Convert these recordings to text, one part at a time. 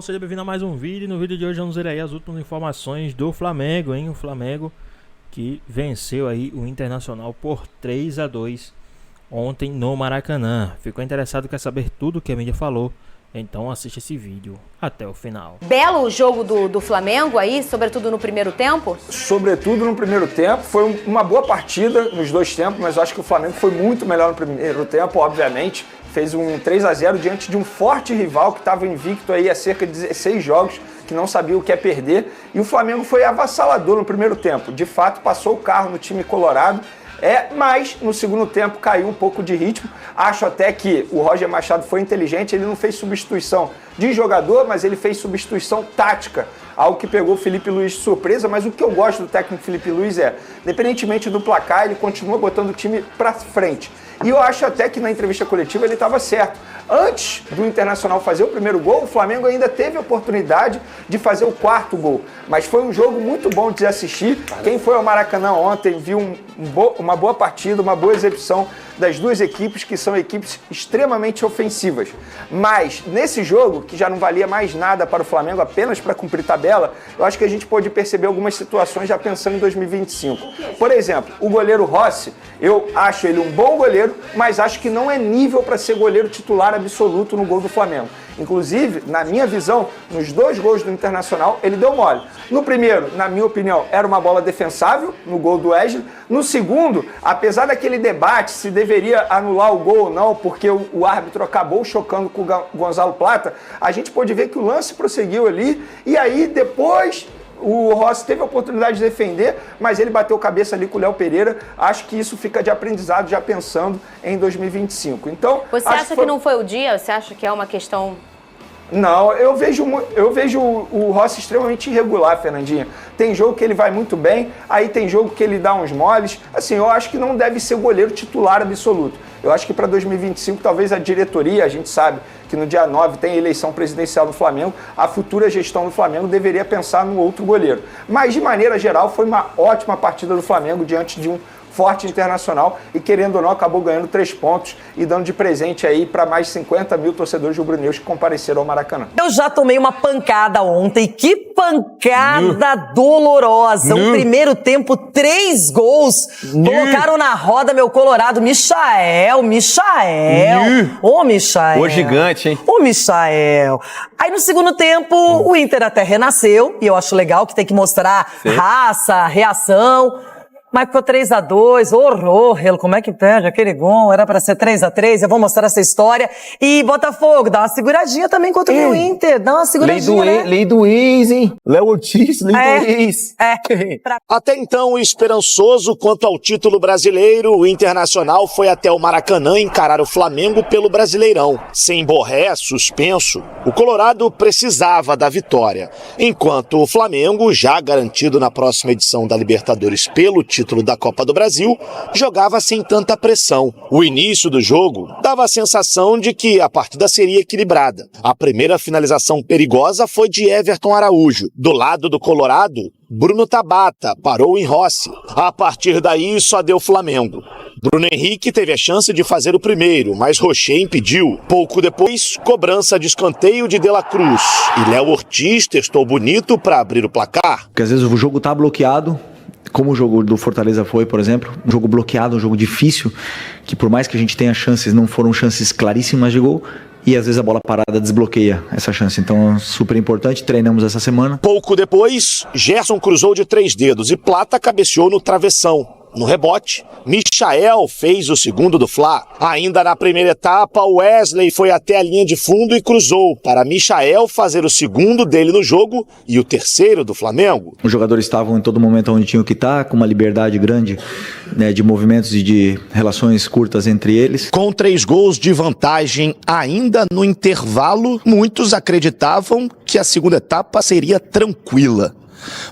Seja bem-vindo a mais um vídeo. No vídeo de hoje vamos ver aí as últimas informações do Flamengo, hein? O Flamengo que venceu aí o Internacional por 3-2 ontem no Maracanã. Ficou interessado, quer saber tudo que a mídia falou? Então assiste esse vídeo até o final. Belo jogo do Flamengo aí, sobretudo no primeiro tempo? Sobretudo no primeiro tempo, foi uma boa partida nos dois tempos, mas eu acho que o Flamengo foi muito melhor no primeiro tempo, obviamente. Fez um 3-0 diante de um forte rival que estava invicto aí há cerca de 16 jogos, que não sabia o que é perder. E o Flamengo foi avassalador no primeiro tempo. De fato, passou o carro no time colorado. Mas no segundo tempo caiu um pouco de ritmo. Acho até que o Roger Machado foi inteligente, ele não fez substituição de jogador, mas ele fez substituição tática, algo que pegou o Felipe Luiz de surpresa. Mas o que eu gosto do técnico Felipe Luiz independentemente do placar, ele continua botando o time para frente. E eu acho até que na entrevista coletiva ele estava certo. Antes do Internacional fazer o primeiro gol, o Flamengo ainda teve a oportunidade de fazer o quarto gol. Mas foi um jogo muito bom de assistir. Quem foi ao Maracanã ontem viu uma boa partida, uma boa exibição das duas equipes, que são equipes extremamente ofensivas. Mas nesse jogo, que já não valia mais nada para o Flamengo, apenas para cumprir tabela, eu acho que a gente pode perceber algumas situações já pensando em 2025. Por exemplo, o goleiro Rossi, eu acho ele um bom goleiro, mas acho que não é nível para ser goleiro titular absoluto no gol do Flamengo. Inclusive, na minha visão, nos dois gols do Internacional, ele deu mole. No primeiro, na minha opinião, era uma bola defensável, no gol do Wesley. No segundo, apesar daquele debate se deveria anular o gol ou não, porque o árbitro acabou chocando com o Gonzalo Plata, a gente pôde ver que o lance prosseguiu ali, e aí depois o Rossi teve a oportunidade de defender, mas ele bateu cabeça ali com o Léo Pereira. Acho que isso fica de aprendizado já pensando em 2025. Então, você acha que não foi o dia? Você acha que é uma questão... Não, eu vejo o Rossi extremamente irregular, Fernandinha. Tem jogo que ele vai muito bem, aí tem jogo que ele dá uns moles. Assim, eu acho que não deve ser goleiro titular absoluto. Eu acho que para 2025, talvez a diretoria, a gente sabe que no dia 9 tem eleição presidencial no Flamengo, a futura gestão do Flamengo deveria pensar no outro goleiro. Mas, de maneira geral, foi uma ótima partida do Flamengo diante de um forte Internacional e, querendo ou não, acabou ganhando 3 pontos e dando de presente aí para mais de 50 mil torcedores rubro-negros que compareceram ao Maracanã. Eu já tomei uma pancada ontem, que pancada dolorosa. O primeiro tempo, 3 gols, colocaram na roda meu colorado, Michael. Ô, Michael. O gigante, hein? Ô, Michael. Aí no segundo tempo, o Inter até renasceu, e eu acho legal que tem que mostrar raça, reação. Mas ficou 3-2, horror, como é que perde aquele gol? Era pra ser 3-3, eu vou mostrar essa história. E Botafogo, dá uma seguradinha também contra o Inter, dá uma seguradinha, né? Lei do ex, hein? Léo Ortiz, lei do ex. Até então, esperançoso quanto ao título brasileiro, o Internacional foi até o Maracanã encarar o Flamengo pelo Brasileirão. Sem Borré, suspenso, o Colorado precisava da vitória. Enquanto o Flamengo, já garantido na próxima edição da Libertadores pelo título da Copa do Brasil, jogava sem tanta pressão. O início do jogo dava a sensação de que a partida seria equilibrada. A primeira finalização perigosa foi de Everton Araújo. Do lado do Colorado, Bruno Tabata parou em Rossi. A partir daí, só deu Flamengo. Bruno Henrique teve a chance de fazer o primeiro, mas Rocher impediu. Pouco depois, cobrança de escanteio de De La Cruz. E Léo Ortiz testou bonito para abrir o placar. Porque às vezes o jogo tá bloqueado, como o jogo do Fortaleza foi, por exemplo, um jogo bloqueado, um jogo difícil, que por mais que a gente tenha chances, não foram chances claríssimas de gol, e às vezes a bola parada desbloqueia essa chance. Então, super importante, treinamos essa semana. Pouco depois, Gerson cruzou de 3 dedos e Plata cabeceou no travessão. No rebote, Michael fez o segundo do Fla. Ainda na primeira etapa, Wesley foi até a linha de fundo e cruzou para Michael fazer o segundo dele no jogo e o terceiro do Flamengo. Os jogadores estavam em todo momento onde tinham que estar, com uma liberdade grande, né, de movimentos e de relações curtas entre eles. Com 3 gols de vantagem ainda no intervalo, muitos acreditavam que a segunda etapa seria tranquila.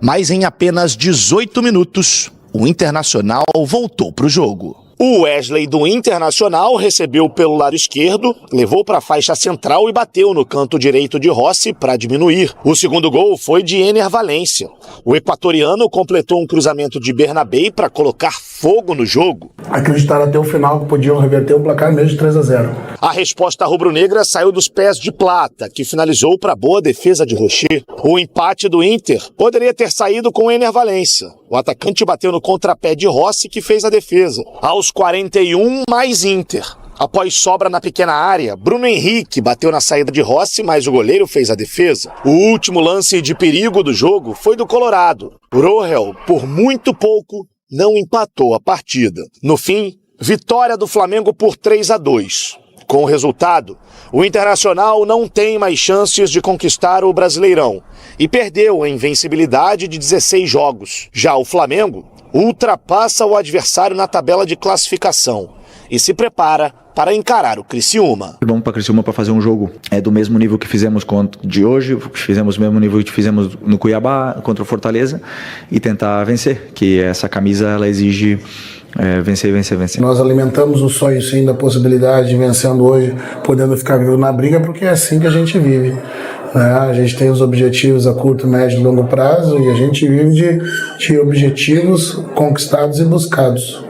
Mas em apenas 18 minutos, o Internacional voltou para o jogo. O Wesley do Internacional recebeu pelo lado esquerdo, levou para a faixa central e bateu no canto direito de Rossi para diminuir. O segundo gol foi de Ener Valencia. O equatoriano completou um cruzamento de Bernabé para colocar fogo no jogo. Acreditaram até o final que podiam reverter o placar mesmo de 3-0. A resposta rubro-negra saiu dos pés de Plata, que finalizou para boa defesa de Rocher. O empate do Inter poderia ter saído com o Ener Valencia. O atacante bateu no contrapé de Rossi, que fez a defesa. Aos 41, mais Inter. Após sobra na pequena área, Bruno Henrique bateu na saída de Rossi, mas o goleiro fez a defesa. O último lance de perigo do jogo foi do Colorado. Rohel, por muito pouco, não empatou a partida. No fim, vitória do Flamengo por 3-2. Com o resultado, o Internacional não tem mais chances de conquistar o Brasileirão e perdeu a invencibilidade de 16 jogos. Já o Flamengo ultrapassa o adversário na tabela de classificação e se prepara para encarar o Criciúma. Vamos para Criciúma para fazer um jogo do mesmo nível que fizemos de hoje, fizemos o mesmo nível que fizemos no Cuiabá contra o Fortaleza e tentar vencer, que essa camisa ela exige vencer. Nós alimentamos o sonho sim da possibilidade de vencendo hoje, podendo ficar vivo na briga, porque é assim que a gente vive. A gente tem os objetivos a curto, médio e longo prazo e a gente vive de objetivos conquistados e buscados.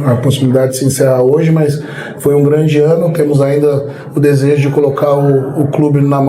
A possibilidade de se encerrar hoje, mas foi um grande ano, temos ainda o desejo de colocar o clube na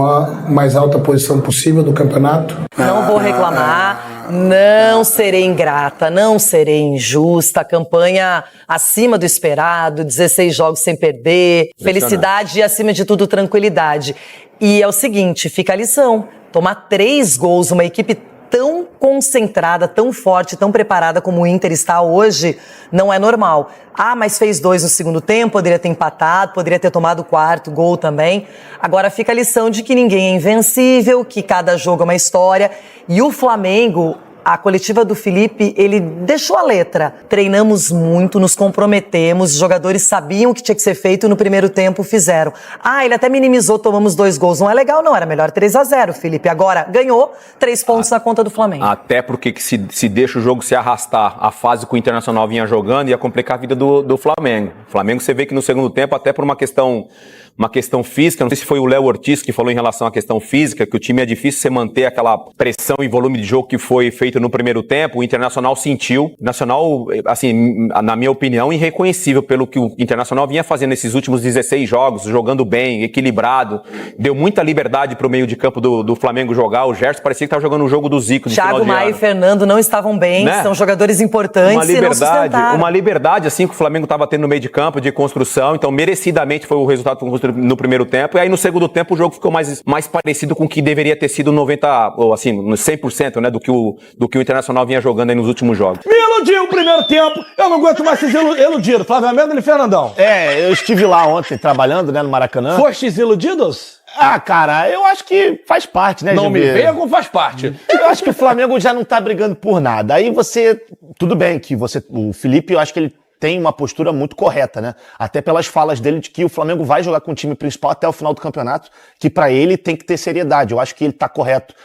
mais alta posição possível do campeonato. Não vou reclamar, não serei ingrata, não serei injusta, campanha acima do esperado, 16 jogos sem perder, felicidade e acima de tudo tranquilidade. E é o seguinte, fica a lição, tomar 3 gols, uma equipe tão concentrada, tão forte, tão preparada como o Inter está hoje, não é normal. Mas fez 2 no segundo tempo, poderia ter empatado, poderia ter tomado o 4º gol também. Agora fica a lição de que ninguém é invencível, que cada jogo é uma história. E o Flamengo, a coletiva do Felipe, ele deixou a letra. Treinamos muito, nos comprometemos, os jogadores sabiam o que tinha que ser feito e no primeiro tempo fizeram. Ele até minimizou, tomamos 2 gols. Não é legal não, era melhor 3-0, Felipe. Agora, ganhou 3 pontos na conta do Flamengo. Até porque se deixa o jogo se arrastar, a fase que o Internacional vinha jogando ia complicar a vida do Flamengo. O Flamengo, você vê que no segundo tempo, até por uma questão física, não sei se foi o Léo Ortiz que falou em relação à questão física, que o time é difícil você manter aquela pressão e volume de jogo que foi feito no primeiro tempo. O Internacional sentiu. O Nacional, assim, na minha opinião, irreconhecível pelo que o Internacional vinha fazendo nesses últimos 16 jogos, jogando bem, equilibrado, deu muita liberdade pro meio de campo do Flamengo jogar. O Gerson parecia que estava jogando o jogo do Zico de Thiago Maia e Fernando não estavam bem, né? São jogadores importantes uma liberdade assim que o Flamengo estava tendo no meio de campo, de construção, então merecidamente foi o resultado no primeiro tempo, e aí no segundo tempo o jogo ficou mais parecido com o que deveria ter sido 90, ou assim, 100%, né, do que o Internacional vinha jogando aí nos últimos jogos. Me iludiu o primeiro tempo, eu não aguento mais ser iludido. Flávio Mendes e Fernandão. Eu estive lá ontem trabalhando, né, no Maracanã. Fostes iludidos? Cara, eu acho que faz parte, né, Não me venha com faz parte. Eu acho que o Flamengo já não tá brigando por nada. Aí tudo bem que o Felipe, eu acho que ele tem uma postura muito correta, né? Até pelas falas dele de que o Flamengo vai jogar com o time principal até o final do campeonato, que pra ele tem que ter seriedade. Eu acho que ele tá correto.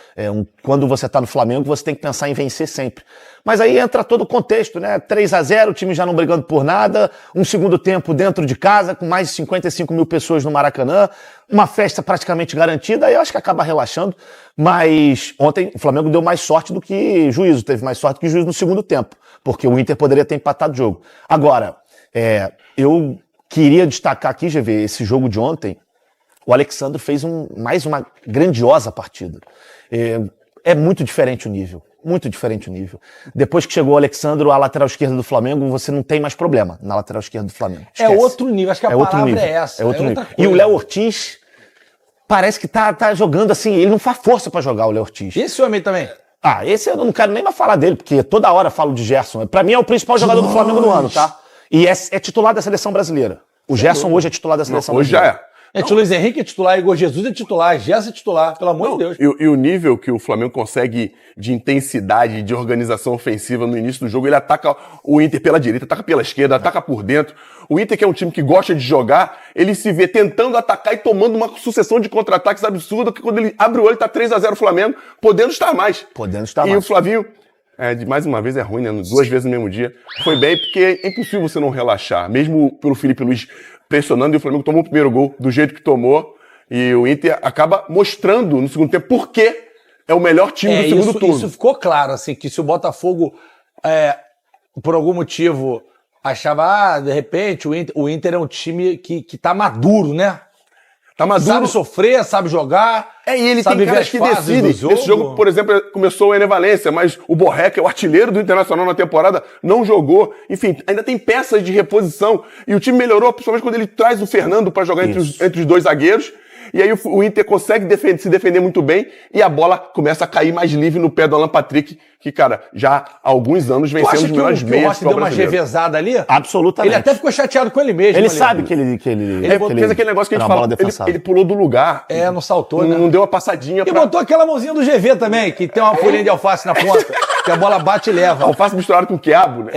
Quando você tá no Flamengo, você tem que pensar em vencer sempre. Mas aí entra todo o contexto, né? 3-0, o time já não brigando por nada, um segundo tempo dentro de casa, com mais de 55 mil pessoas no Maracanã, uma festa praticamente garantida, aí eu acho que acaba relaxando. Mas ontem o Flamengo deu mais sorte do que juízo, teve mais sorte que juízo no segundo tempo, porque o Inter poderia ter empatado o jogo. Agora, eu queria destacar aqui, GV, esse jogo de ontem, o Alexandre fez mais uma grandiosa partida. É muito diferente o nível. Muito diferente o nível. Depois que chegou o Alexandre, a lateral esquerda do Flamengo, você não tem mais problema na lateral esquerda do Flamengo. Esquece. É outro nível, acho que a palavra é essa. É outro nível. E o Léo Ortiz parece que tá jogando assim, ele não faz força pra jogar, o Léo Ortiz. Esse homem também? Esse eu não quero nem mais falar dele, porque toda hora eu falo de Gerson. Pra mim é o principal jogador do Flamengo no ano, tá? E é titular da seleção brasileira. O Gerson hoje é titular da seleção brasileira. Hoje já é. Luiz Henrique é titular, Igor Jesus é titular, Gerson é titular, pelo amor de Deus. E o nível que o Flamengo consegue de intensidade, de organização ofensiva no início do jogo, ele ataca o Inter pela direita, ataca pela esquerda, ataca por dentro. O Inter, que é um time que gosta de jogar, ele se vê tentando atacar e tomando uma sucessão de contra-ataques absurda, que quando ele abre o olho tá 3-0 o Flamengo, podendo estar mais. E o Flavinho, mais uma vez é ruim, né? 2 vezes no mesmo dia. Foi bem, porque é impossível você não relaxar, mesmo pelo Felipe Luiz pressionando, e o Flamengo tomou o primeiro gol do jeito que tomou, e o Inter acaba mostrando no segundo tempo por que é o melhor time do segundo turno. Isso ficou claro, assim, que se o Botafogo por algum motivo, achava, de repente, o Inter é um time que tá maduro, né? Tá maduro. Sabe sofrer, sabe jogar. E ele sabe tem caras que decidem. Esse jogo, por exemplo, começou o Ené Valencia, mas o Borré, que é o artilheiro do Internacional na temporada, não jogou. Enfim, ainda tem peças de reposição. E o time melhorou, principalmente quando ele traz o Fernando para jogar entre os dois zagueiros. E aí o Inter consegue se defender muito bem e a bola começa a cair mais livre no pé do Alan Patrick, que, cara, já há alguns anos vem sendo um dos melhores meias. O Rossi deu uma revezada ali? Absolutamente. Ele até ficou chateado com ele mesmo. Ele sabe que ele fez aquele negócio que a gente fala, ele pulou do lugar. Não saltou, né? Não deu uma passadinha. E botou aquela mãozinha do GV também, que tem uma folhinha de alface na ponta, que a bola bate e leva. Alface misturado com quiabo, né?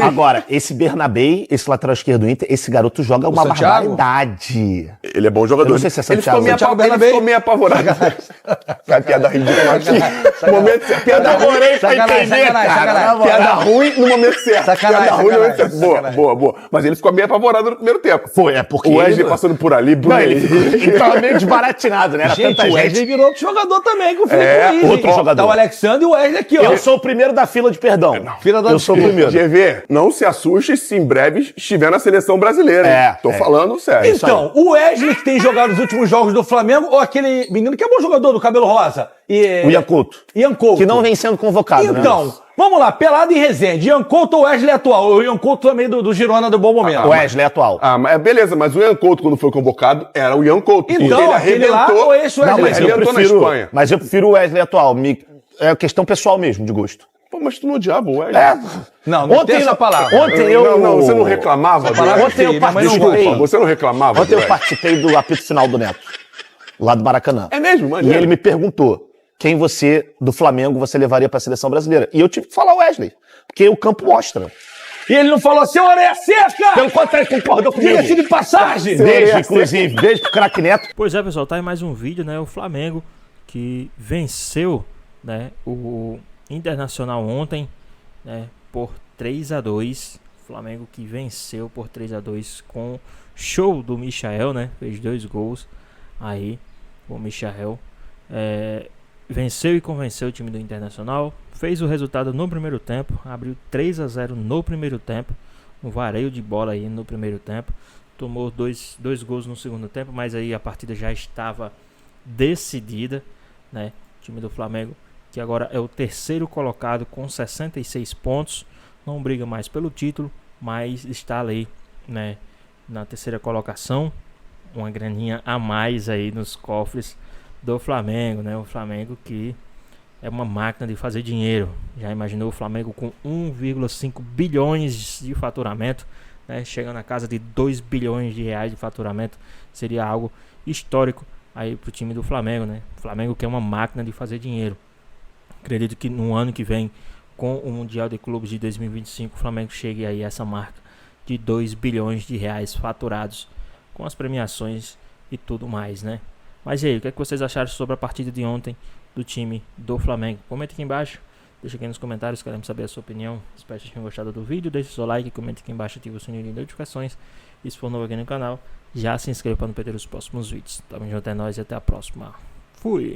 Agora, esse Bernabé, esse lateral esquerdo do Inter, esse garoto joga uma barbaridade. Ele é bom jogador. Eu não sei se é Santiago. Ele ficou meio apavorado. A piada ridícula aqui. Momento, piada ruim pra entender, cara. Piada ruim no momento certo. Piada ruim no momento certo. Boa. Mas ele ficou meio apavorado no primeiro tempo. Foi, porque o Wesley passando por ali, ele tava meio desbaratinado, né? Era gente, tanta o Wesley gente. virou outro jogador também, com o Felipe Luiz. Outro jogador. Tá o Alexandre e o Wesley aqui, ó. Eu sou o primeiro da fila de perdão. Eu sou o primeiro. GV, não se assuste se em breve estiver na seleção brasileira. Tô falando sério. Então, o Wesley que tem jogado os últimos jogos do Flamengo, ou aquele menino que é bom jogador do cabelo rosa. O Ian Couto. Que não vem sendo convocado, né? Então, vamos lá, pelado em Resende. Ian Couto ou Wesley atual? O Ian Couto também do Girona do Bom Momento. O Wesley atual. Mas beleza, mas o Ian Couto, quando foi convocado, era o Ian Couto. Então, ele aquele lá ou esse Wesley? Não, mas eu prefiro, mas eu prefiro o Wesley atual. É questão pessoal mesmo, de gosto. Pô, mas tu não odiava o Wesley. Não tem essa palavra. Ontem você não reclamava? Ontem eu participei. Você não reclamava? Ontem eu participei do apito final do Neto, lá do Maracanã. É mesmo, mano? E ele me perguntou quem do Flamengo, você levaria pra seleção brasileira. E eu tive que falar o Wesley, porque o campo mostra. E ele não falou assim, orelha seca! Pelo contrário, concordou comigo. Diga-se de passagem! Desde pro craque Neto. Pois é, pessoal, tá aí mais um vídeo, né? O Flamengo que venceu, né, o Internacional ontem, né, por 3-2. Flamengo que venceu por 3-2 com show do Michael, né? Fez 2 gols aí, o Michael. Venceu e convenceu o time do Internacional. Fez o resultado no primeiro tempo. Abriu 3-0 no primeiro tempo. Um vareio de bola aí no primeiro tempo. Tomou dois gols no segundo tempo, mas aí a partida já estava decidida, né? O time do Flamengo, que agora é o terceiro colocado com 66 pontos. Não briga mais pelo título, mas está ali, né, na terceira colocação. Uma graninha a mais aí nos cofres do Flamengo, né? O Flamengo que é uma máquina de fazer dinheiro. Já imaginou o Flamengo com 1,5 bilhões de faturamento, né? Chegando à casa de 2 bilhões de reais de faturamento. Seria algo histórico aí pro time do Flamengo, né? O Flamengo que é uma máquina de fazer dinheiro. Acredito que no ano que vem, com o Mundial de Clubes de 2025, o Flamengo chegue aí a essa marca de 2 bilhões de reais faturados com as premiações e tudo mais, né? Mas e aí, o que é que vocês acharam sobre a partida de ontem do time do Flamengo? Comenta aqui embaixo, deixa aqui nos comentários, queremos saber a sua opinião. Espero que tenham gostado do vídeo, deixe seu like, comente aqui embaixo, ative o sininho de notificações. E se for novo aqui no canal, já se inscreva para não perder os próximos vídeos. Tamo junto, é nóis e até a próxima. Fui!